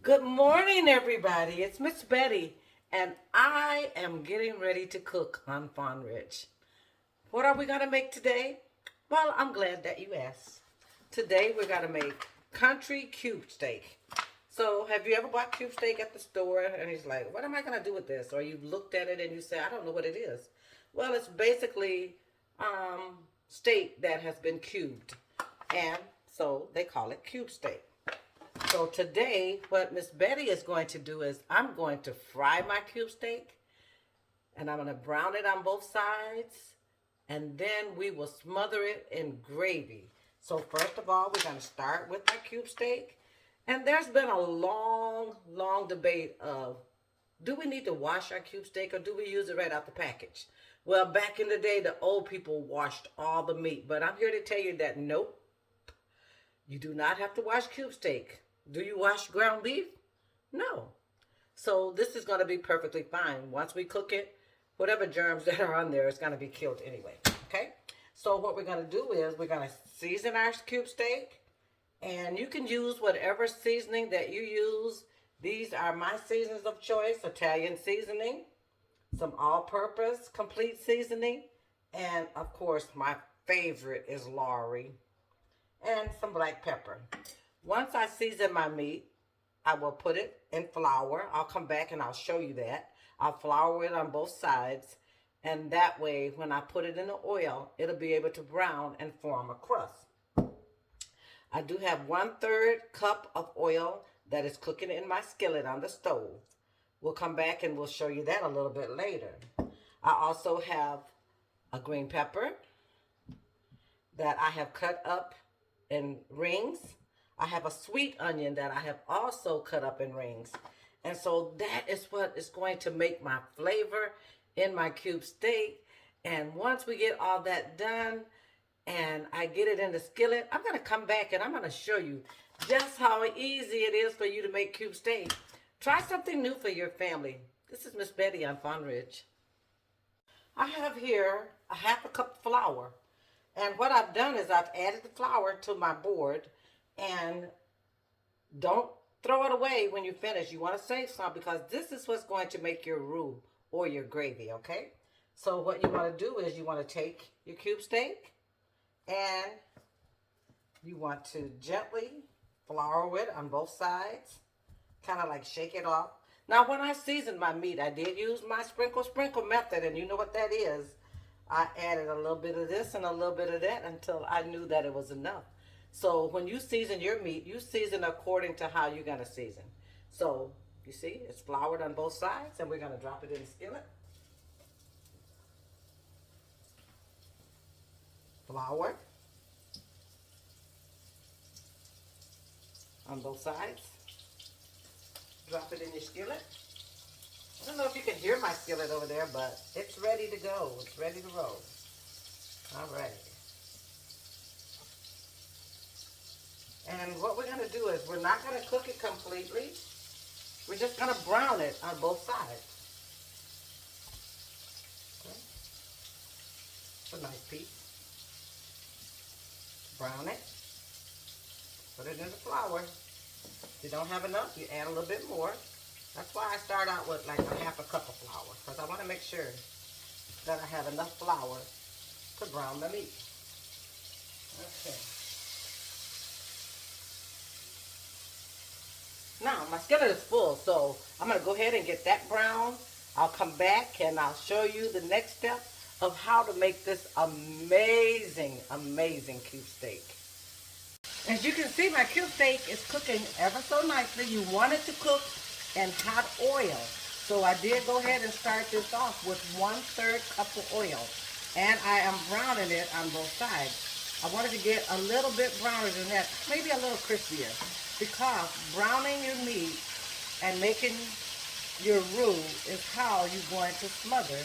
Good morning, everybody. It's Miss Betty, and I am getting ready to cook on Fawn Ridge. What are we going to make today? Well, I'm glad that you asked. Today, we're going to make country cube steak. So, have you ever bought cube steak at the store and he's like, what am I going to do with this? Or you've looked at it and you say, I don't know what it is. Well, it's basically steak that has been cubed. And so they call it cube steak. So today, what Miss Betty is going to do is I'm going to fry my cube steak and I'm going to brown it on both sides and then we will smother it in gravy. So first of all, we're going to start with our cube steak. And there's been a long debate of do we need to wash our cube steak or do we use it right out the package? Well, back in the day, the old people washed all the meat, but I'm here to tell you that nope, you do not have to wash cube steak. Do you wash ground beef? No. So this is going to be perfectly fine. Once we cook it, whatever germs that are on there is going to be killed anyway. Okay? So what we're going to do is we're going to season our cube steak. And you can use whatever seasoning that you use. These are my seasonings of choice. Italian seasoning, some all-purpose complete seasoning, and of course my favorite is Lorry, and some black pepper. Once I season my meat, I will put it in flour. I'll come back and I'll show you that. I'll flour it on both sides, and that way when I put it in the oil, it'll be able to brown and form a crust. I do have 1/3 cup of oil that is cooking in my skillet on the stove. We'll come back and we'll show you that a little bit later. I also have a green pepper that I have cut up in rings. I have a sweet onion that I have also cut up in rings. And so that is what is going to make my flavor in my cube steak. And once we get all that done and I get it in the skillet, I'm going to come back and I'm going to show you just how easy it is for you to make cube steak. Try something new for your family. This is Miss Betty on Fawn Ridge. I have here a 1/2 cup of flour. And what I've done is I've added the flour to my board. And don't throw it away when you finish. You want to save some because this is what's going to make your roux or your gravy, okay? So what you want to do is you want to take your cube steak and you want to gently flour it on both sides. Kind of like shake it off. Now when I seasoned my meat, I did use my sprinkle method, and you know what that is. I added a little bit of this and a little bit of that until I knew that it was enough. So when you season your meat, you season according to how you're going to season. So you see, it's floured on both sides, and we're going to drop it in the skillet. Flour on both sides. Drop it in your skillet. I don't know if you can hear my skillet over there, but it's ready to go. It's ready to roll. All right. And what we're going to do is we're not going to cook it completely. We're just going to brown it on both sides. Okay. It's a nice piece. Brown it. Put it in the flour. If you don't have enough, you add a little bit more. That's why I start out with like a 1/2 cup of flour, because I want to make sure that I have enough flour to brown the meat. Okay. Now, my skillet is full, so I'm going to go ahead and get that brown. I'll come back and I'll show you the next step of how to make this amazing cube steak. As you can see, my cube steak is cooking ever so nicely. You want it to cook in hot oil. So I did go ahead and start this off with 1/3 cup of oil. And I am browning it on both sides. I wanted to get a little bit browner than that, maybe a little crispier. Because browning your meat and making your roux is how you're going to smother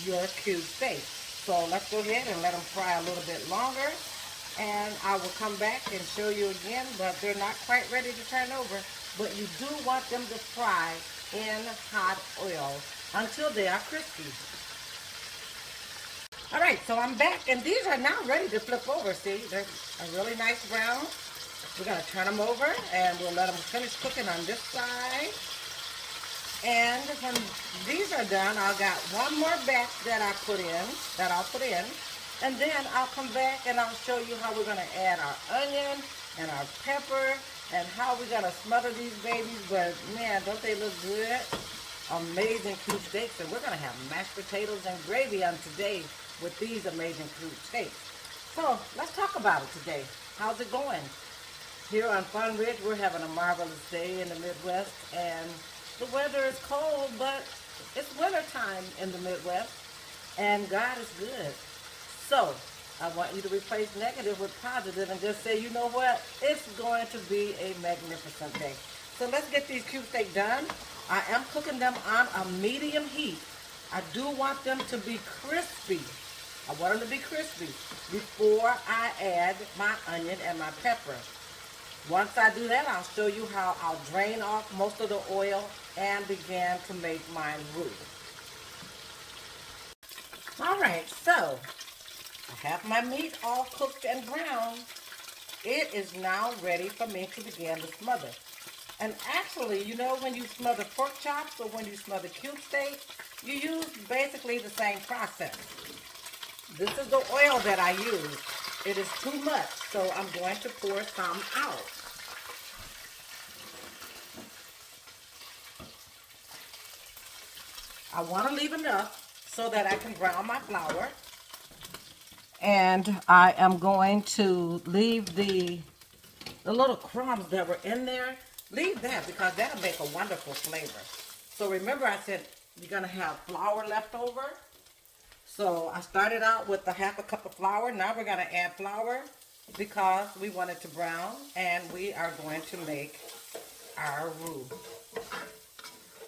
your cube steak. So let's go ahead and let them fry a little bit longer. And I will come back and show you again, but they're not quite ready to turn over. But you do want them to fry in hot oil until they are crispy. All right, so I'm back, and these are now ready to flip over. See, they're a really nice brown. We're going to turn them over and we'll let them finish cooking on this side. And when these are done, I've got one more batch that I'll put in. And then I'll come back and I'll show you how we're going to add our onion and our pepper and how we're going to smother these babies. But man, don't they look good? Amazing cube steaks. And we're going to have mashed potatoes and gravy on today with these amazing cube steaks. So let's talk about it today. How's it going? Here on Fun Ridge, we're having a marvelous day in the Midwest, and the weather is cold, but it's winter time in the Midwest, and God is good. So I want you to replace negative with positive and just say, you know what? It's going to be a magnificent day. So let's get these cube steaks done. I am cooking them on a medium heat. I do want them to be crispy. I want them to be crispy before I add my onion and my pepper. Once I do that, I'll show you how I'll drain off most of the oil and begin to make my roux. All right, so I have my meat all cooked and browned. It is now ready for me to begin to smother. And actually, you know, when you smother pork chops or when you smother cube steak, you use basically the same process. This is the oil that I use. It is too much, so I'm going to pour some out. I want to leave enough so that I can brown my flour. And I am going to leave the little crumbs that were in there. Leave that because that'll make a wonderful flavor. So remember I said you're going to have flour left over. So I started out with a half a cup of flour. Now we're going to add flour because we want it to brown. And we are going to make our roux.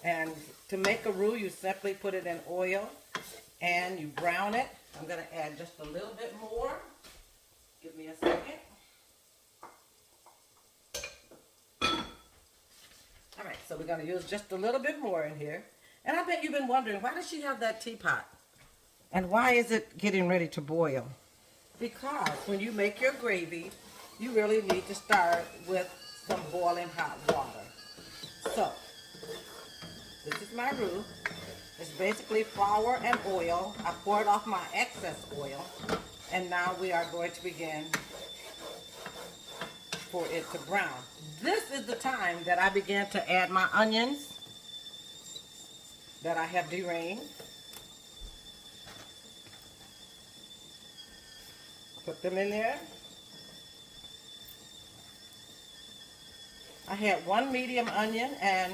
And to make a roux, you simply put it in oil and you brown it. I'm going to add just a little bit more. Give me a second. All right, so we're going to use just a little bit more in here. And I bet you've been wondering, why does she have that teapot? And why is it getting ready to boil? Because when you make your gravy, you really need to start with some boiling hot water. So, this is my roux. It's basically flour and oil. I poured off my excess oil. And now we are going to begin for it to brown. This is the time that I begin to add my onions that I have drained. Put them in there. I had one medium onion and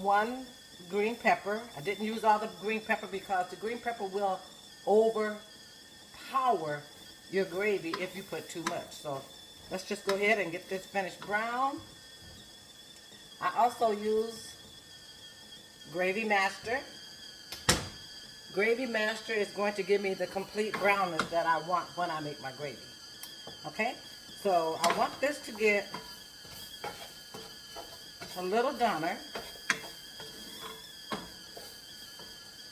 one green pepper. I didn't use all the green pepper because the green pepper will overpower your gravy if you put too much. So let's just go ahead and get this finished brown. I also use Gravy Master. Gravy Master is going to give me the complete brownness that I want when I make my gravy. Okay? So I want this to get a little doner.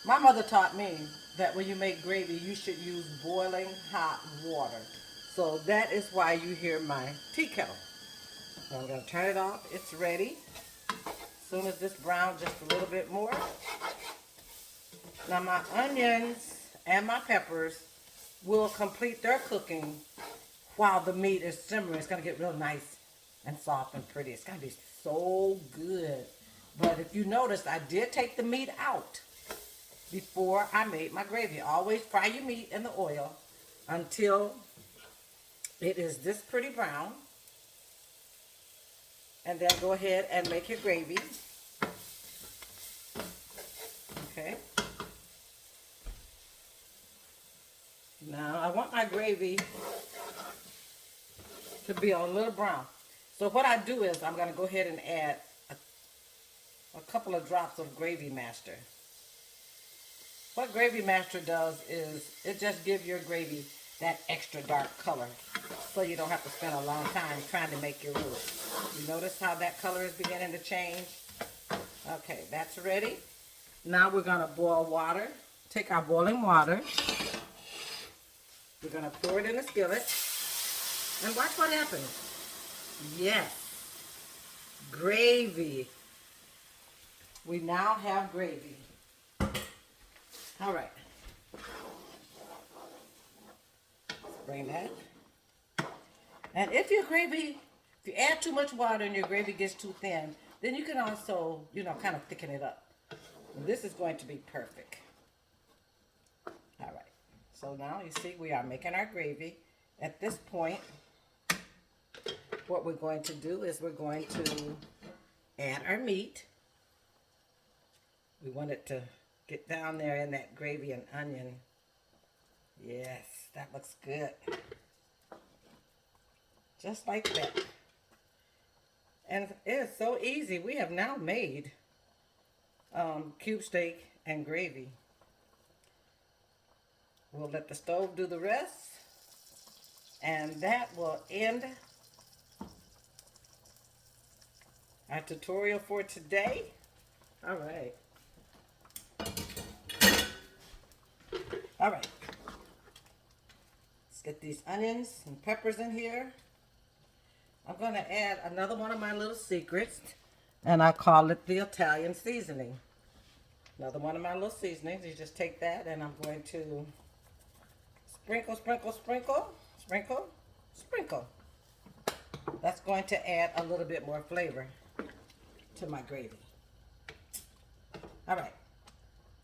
My mother taught me that when you make gravy, you should use boiling hot water. So that is why you hear my tea kettle. So I'm going to turn it off. It's ready. As soon as this browns just a little bit more. Now my onions and my peppers will complete their cooking while the meat is simmering. It's going to get real nice and soft and pretty. It's going to be so good. But if you notice, I did take the meat out before I made my gravy. Always fry your meat in the oil until it is this pretty brown. And then go ahead and make your gravy. Okay. Now I want my gravy to be a little brown. So what I do is I'm going to go ahead and add a couple of drops of Gravy Master. What Gravy Master does is it just gives your gravy that extra dark color so you don't have to spend a long time trying to make your roux. You notice how that color is beginning to change? Okay, that's ready. Now we're going to boil water. Take our boiling water. We're going to pour it in the skillet. And watch what happens. Yes, gravy. We now have gravy. All right. Let's bring that. And if your gravy, if you add too much water and your gravy gets too thin, then you can also, kind of thicken it up. And this is going to be perfect. All right. So now you see we are making our gravy. At this point, what we're going to do is we're going to add our meat. We want it to get down there in that gravy and onion. Yes, that looks good. Just like that. And it's so easy. We have now made cube steak and gravy. We'll let the stove do the rest. And that will end our tutorial for today. All right. All right. Let's get these onions and peppers in here. I'm going to add another one of my little secrets, and I call it the Italian seasoning. Another one of my little seasonings. You just take that, and I'm going to sprinkle, sprinkle, sprinkle, sprinkle, sprinkle. That's going to add a little bit more flavor to my gravy. All right.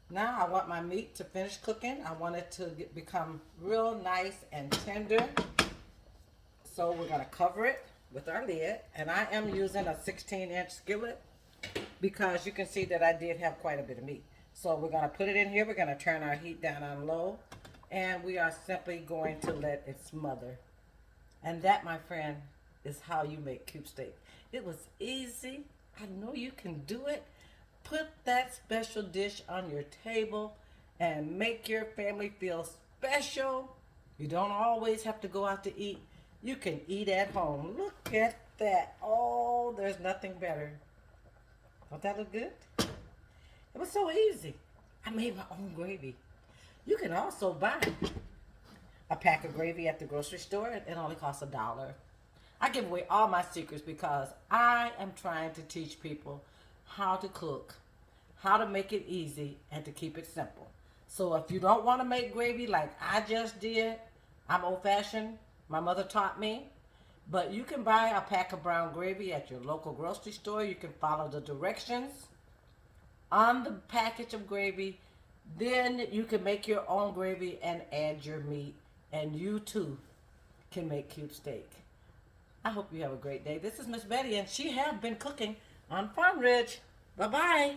Now I want my meat to finish cooking. I want it to become real nice and tender. So we're going to cover it with our lid. And I am using a 16-inch skillet because you can see that I did have quite a bit of meat. So we're going to put it in here. We're going to turn our heat down on low. And we are simply going to let it smother. And that, my friend, is how you make cube steak. It was easy. I know you can do it. Put that special dish on your table and make your family feel special. You don't always have to go out to eat. You can eat at home. Look at that. Oh, there's nothing better. Don't that look good? It was so easy. I made my own gravy. You can also buy a pack of gravy at the grocery store. It only costs $1. I give away all my secrets because I am trying to teach people how to cook, how to make it easy, and to keep it simple. So if you don't want to make gravy like I just did, I'm old-fashioned. My mother taught me. But you can buy a pack of brown gravy at your local grocery store. You can follow the directions on the package of gravy. Then you can make your own gravy and add your meat. And you too can make cube steak. I hope you have a great day. This is Miss Betty, and she has been cooking on Farm Ridge. Bye-bye.